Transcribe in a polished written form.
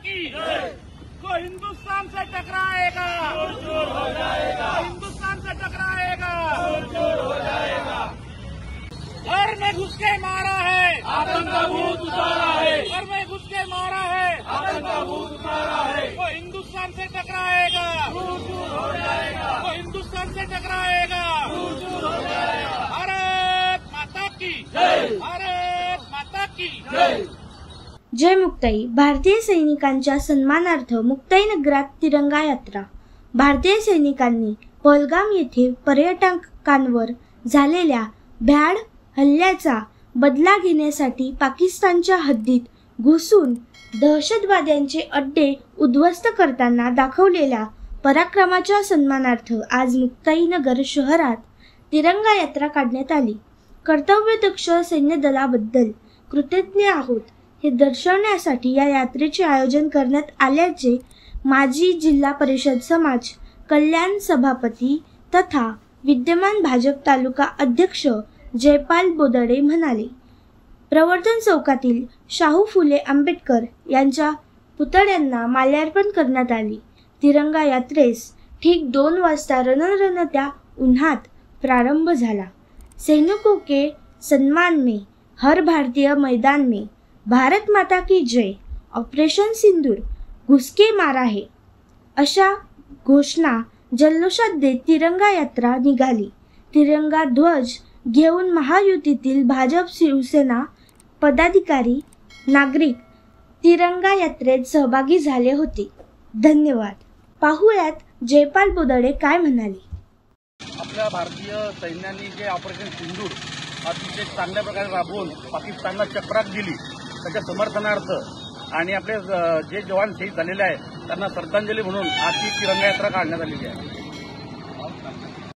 की जो हिंदुस्तान से टकराएगा हिंदुस्तान से टकराएगा हो जाएगा। घर में घुस के मारा है आतंक का भूत उतारा है घर में घुस के मारा है आतंक का भूत उतारा है वो हिंदुस्तान से टकराएगा हो जाएगा वो हिंदुस्तान से टकराएगा हो जाएगा। भारत माता की जय भारत माता की जय। जय मुक्ताई। भारतीय सैनिकांच्या सन्मानार्थ मुक्ताई नगरात तिरंगा यात्रा। भारतीय सैनिकांनी पहलगाम येथे पर्यटकांवर झालेल्या भ्याड हल्ल्याचा बदला घेण्यासाठी पाकिस्तानच्या हद्दीत घुसून दहशतवाद्यांचे अड्डे उद्ध्वस्त करताना दाखवलेल्या पराक्रमाच्या सन्मानार्थ आज मुक्ताई नगर शहरात तिरंगा यात्रा काढण्यात आली। कर्तव्यदक्ष सैन्य दलाबद्दल कृतज्ञ आहोत हे दर्शवण्यासाठी या यात्रेचे आयोजन करण्यात आल्याचे माजी जिल्हा परिषद समाज कल्याण सभापती तथा विद्यमान भाजप तालुका अध्यक्ष जयपाल बोदडे म्हणाले। प्रवर्तन चौकातील शाहू फुले आंबेडकर यांच्या पुतळ्यांना माल्यार्पण करण्यात आले। तिरंगा यात्रेस ठीक 2 वाजता रणरणत्या उन्हात प्रारंभ झाला। सैनिकों के सम्मान में हर भारतीय मैदान में भारत माता की जय, ऑपरेशन सिंदूर, घुस के मारा है अशा घोषणा जल्लोषात देत तिरंगा यात्रा निघाली। तिरंगा ध्वज घेऊन महायुतीतील भाजप शिवसेना पदाधिकारी नागरिक तिरंगा यात्रेत सहभागी झाले होते। धन्यवाद। पाहुयात जयपाल बोदडे काय म्हणाले। आपल्या भारतीय सैन्याने जे ऑपरेशन सिंदूर अतिशय चांगल्या प्रकारे राबवून पाकिस्तानला चक्राक दिली त्याच्या समर्थनार्थ आणि आपले जे जवान शहीद झालेले आहेत त्यांना श्रद्धांजली म्हणून आज ही तिरंगा यात्रा काढण्यात आलेली आहे।